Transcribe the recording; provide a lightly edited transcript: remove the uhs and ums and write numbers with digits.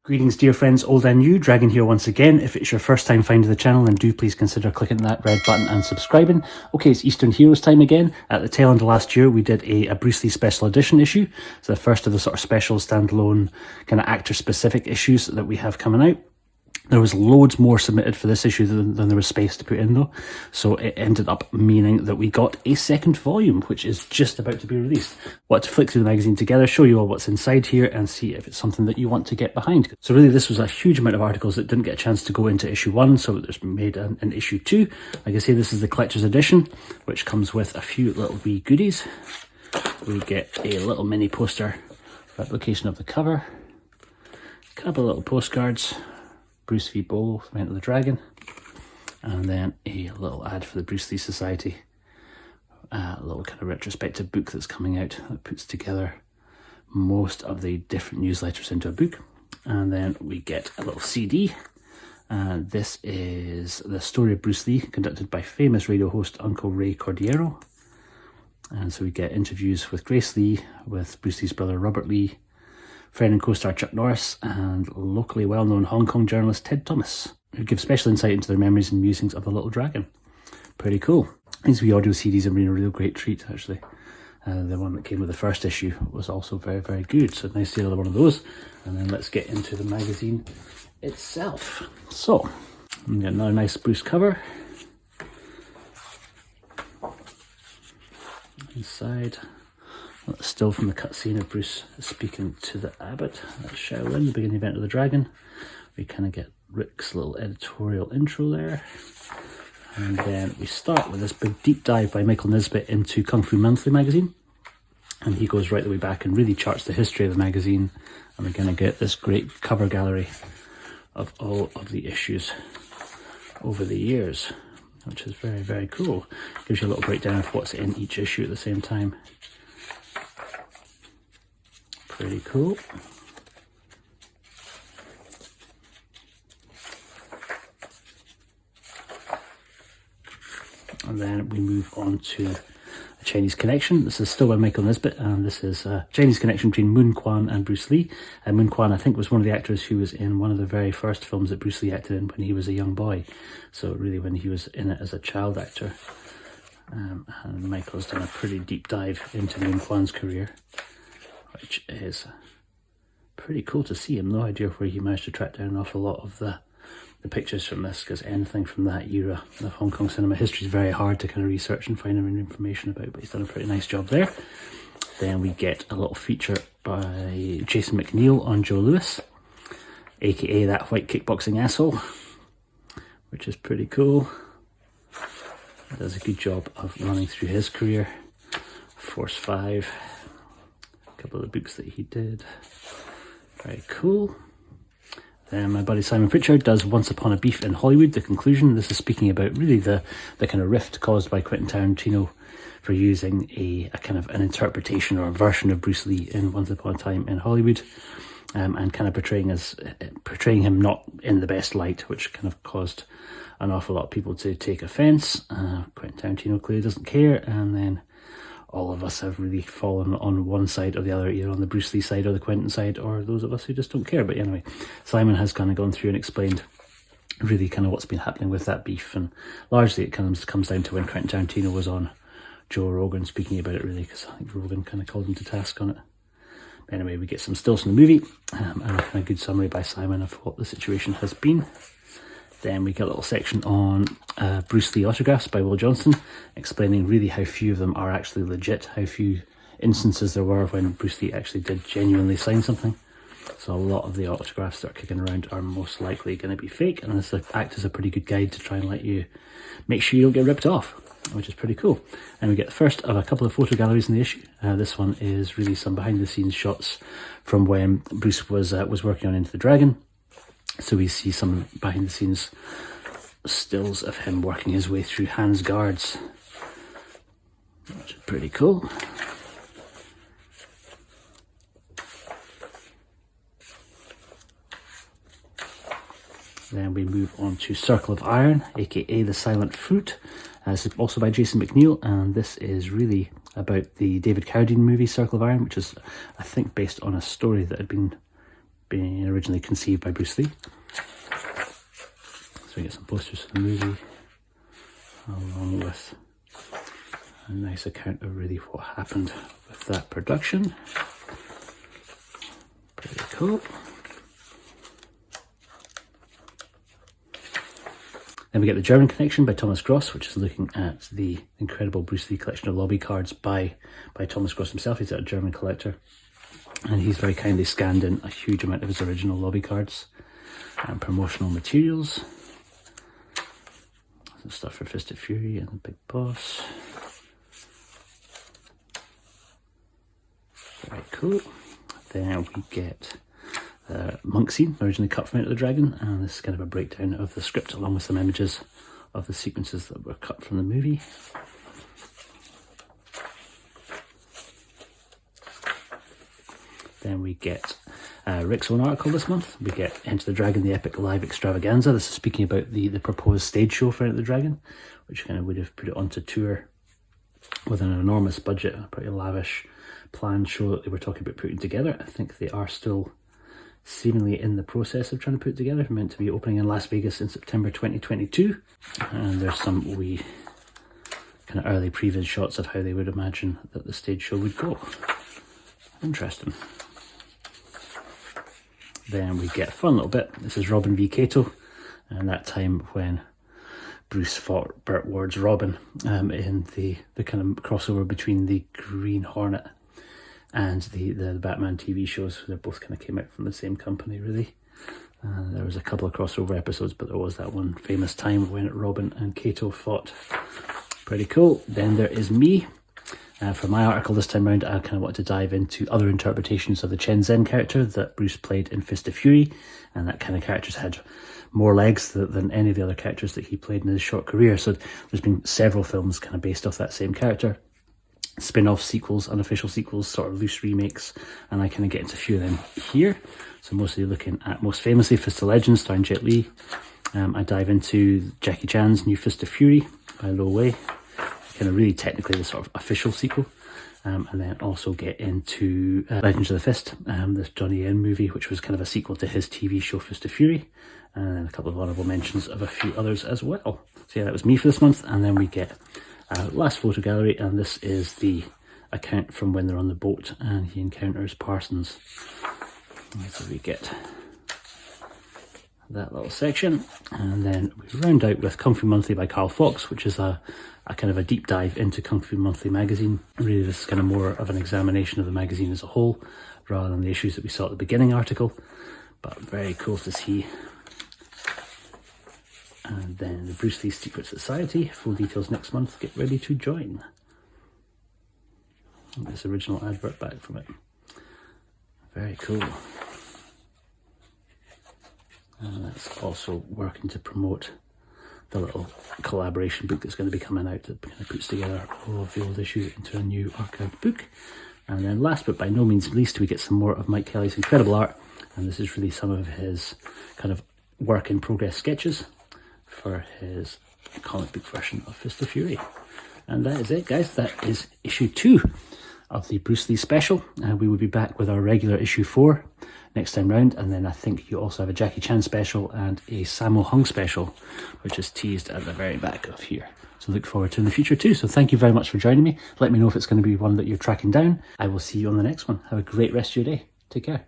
Greetings dear friends, old and new, Dragon here once again. If it's your first time finding the channel, then do please consider clicking that red button and subscribing. Okay, it's Eastern Heroes time again. At the tail end of last year, we did a Bruce Lee special edition issue. It's the first of the sort of special standalone kind of actor specific issues that we have coming out. There was loads more submitted for this issue than there was space to put in though. So it ended up meaning that we got a second volume, which is just about to be released. Want to flick through the magazine together, show you all what's inside here and see if it's something that you want to get behind. So really this was a huge amount of articles that didn't get a chance to go into issue 1, so there's made an issue 2. Like I say, this is the collector's edition, which comes with a few little wee goodies. We get a little mini poster replication of the cover, a couple of little postcards, Bruce v Bolo from Enter the Dragon, and then a little ad for the Bruce Lee Society, a little kind of retrospective book that's coming out that puts together most of the different newsletters into a book. And then we get a little CD, and this is the story of Bruce Lee conducted by famous radio host Uncle Ray Cordero. And so we get interviews with Grace Lee, with Bruce Lee's brother Robert Lee, friend and co-star Chuck Norris, and locally well-known Hong Kong journalist Ted Thomas, who give special insight into their memories and musings of the Little Dragon. Pretty cool. These wee audio CDs have been a real great treat, actually. The one that came with the first issue was also very, very good, so nice to see another one of those. And then let's get into the magazine itself. So, we got another nice Bruce cover. Inside, still from the cutscene of Bruce speaking to the abbot at Shaolin, the beginning event of the Dragon. We kind of get Rick's little editorial intro there. And then we start with this big deep dive by Michael Nisbet into Kung Fu Monthly magazine. And he goes right the way back and really charts the history of the magazine. And we're going to get this great cover gallery of all of the issues over the years, which is very, very cool. Gives you a little breakdown of what's in each issue at the same time. Pretty cool. And then we move on to a Chinese connection. This is still by Michael Nisbet, and this is a Chinese connection between Moon Quan and Bruce Lee. And Moon Quan, I think, was one of the actors who was in one of the very first films that Bruce Lee acted in when he was a young boy. So really when he was in it as a child actor. And Michael's done a pretty deep dive into Moon Quan's career, which is pretty cool to see. I'm no idea where he managed to track down an awful lot of the pictures from this, because anything from that era of Hong Kong cinema history is very hard to kind of research and find any information about, but he's done a pretty nice job there. Then we get a little feature by Jason McNeil on Joe Louis, aka that white kickboxing asshole, which is pretty cool. He does a good job of running through his career. Force 5, a couple of the books that he did. Very cool. Then my buddy Simon Pritchard does Once Upon a Beef in Hollywood, the conclusion. This is speaking about really the kind of rift caused by Quentin Tarantino for using a kind of an interpretation or a version of Bruce Lee in Once Upon a Time in Hollywood, and kind of portraying him not in the best light, which kind of caused an awful lot of people to take offence. Quentin Tarantino clearly doesn't care, and then all of us have really fallen on one side or the other, either on the Bruce Lee side or the Quentin side, or those of us who just don't care. But anyway, Simon has kind of gone through and explained really kind of what's been happening with that beef, and largely it kind of comes down to when Quentin Tarantino was on Joe Rogan speaking about it, really, because I think Rogan kind of called him to task on it. But anyway, we get some stills from the movie, and a kind of good summary by Simon of what the situation has been. Then we get a little section on Bruce Lee autographs by Will Johnson, explaining really how few of them are actually legit, how few instances there were when Bruce Lee actually did genuinely sign something. So a lot of the autographs that are kicking around are most likely going to be fake, and this act as a pretty good guide to try and let you make sure you don't get ripped off, which is pretty cool. And we get the first of a couple of photo galleries in the issue. This one is really some behind the scenes shots from when Bruce was working on Into the Dragon. So we see some behind the scenes stills of him working his way through Han's guards, which is pretty cool. Then we move on to Circle of Iron, aka The Silent Fruit. This is also by Jason McNeil, and this is really about the David Carradine movie Circle of Iron, which is, I think, based on a story that had been being originally conceived by Bruce Lee. So we get some posters for the movie, along with a nice account of really what happened with that production. Pretty cool. Then we get The German Connection by Thomas Gross, which is looking at the incredible Bruce Lee collection of lobby cards by Thomas Gross himself. He's a German collector, and he's very kindly scanned in a huge amount of his original lobby cards and promotional materials. Some stuff for Fist of Fury and the Big Boss. Very cool. Then we get the monk scene, originally cut from Enter the Dragon, and this is kind of a breakdown of the script along with some images of the sequences that were cut from the movie. Then we get Rick's own article this month. We get Enter the Dragon, the Epic Live Extravaganza. This is speaking about the proposed stage show for Enter the Dragon, which kind of would have put it onto tour with an enormous budget, a pretty lavish planned show that they were talking about putting together. I think they are still seemingly in the process of trying to put it together. Meant to be opening in Las Vegas in September 2022. And there's some wee kind of early previs shots of how they would imagine that the stage show would go. Interesting. Then we get a fun little bit. This is Robin V Cato, and that time when Bruce fought Burt Ward's Robin in the kind of crossover between the Green Hornet and the Batman TV shows. They both kind of came out from the same company, really. There was a couple of crossover episodes, but there was that one famous time when Robin and Cato fought. Pretty cool. Then there is me. For my article this time around, I kind of want to dive into other interpretations of the Chen Zhen character that Bruce played in Fist of Fury, and that kind of character's had more legs than any of the other characters that he played in his short career. So there's been several films kind of based off that same character. Spin-off sequels, unofficial sequels, sort of loose remakes, and I kind of get into a few of them here. So mostly looking at, most famously, Fist of Legends starring Jet Li. I dive into Jackie Chan's new Fist of Fury by Lo Wei, kind of really technically the sort of official sequel. And then also get into Legends of the Fist, this Johnny Yen movie, which was kind of a sequel to his TV show Fist of Fury, and then a couple of honourable mentions of a few others as well. So yeah, that was me for this month. And then we get last photo gallery, and this is the account from when they're on the boat and he encounters Parsons. And so we get that little section, and then we round out with Kung Fu Monthly by Carl Fox, which is a kind of a deep dive into Kung Fu Monthly magazine. Really, this is kind of more of an examination of the magazine as a whole, rather than the issues that we saw at the beginning article, but very cool to see. And then the Bruce Lee Secret Society, full details next month. Get ready to join. And this original advert back from it. Very cool. And that's also working to promote the little collaboration book that's going to be coming out that kind of puts together all of the old issues into a new archived book. And then last but by no means least, we get some more of Mike Kelly's incredible art. And this is really some of his kind of work in progress sketches for his comic book version of Fist of Fury. And that is it, guys. That is issue 2 of the Bruce Lee special. We will be back with our regular issue 4 next time round, and then I think you also have a Jackie Chan special and a Sammo Hung special, which is teased at the very back of here. So look forward to in the future too. So thank you very much for joining me. Let me know if it's going to be one that you're tracking down. I will see you on the next one. Have a great rest of your day. Take care.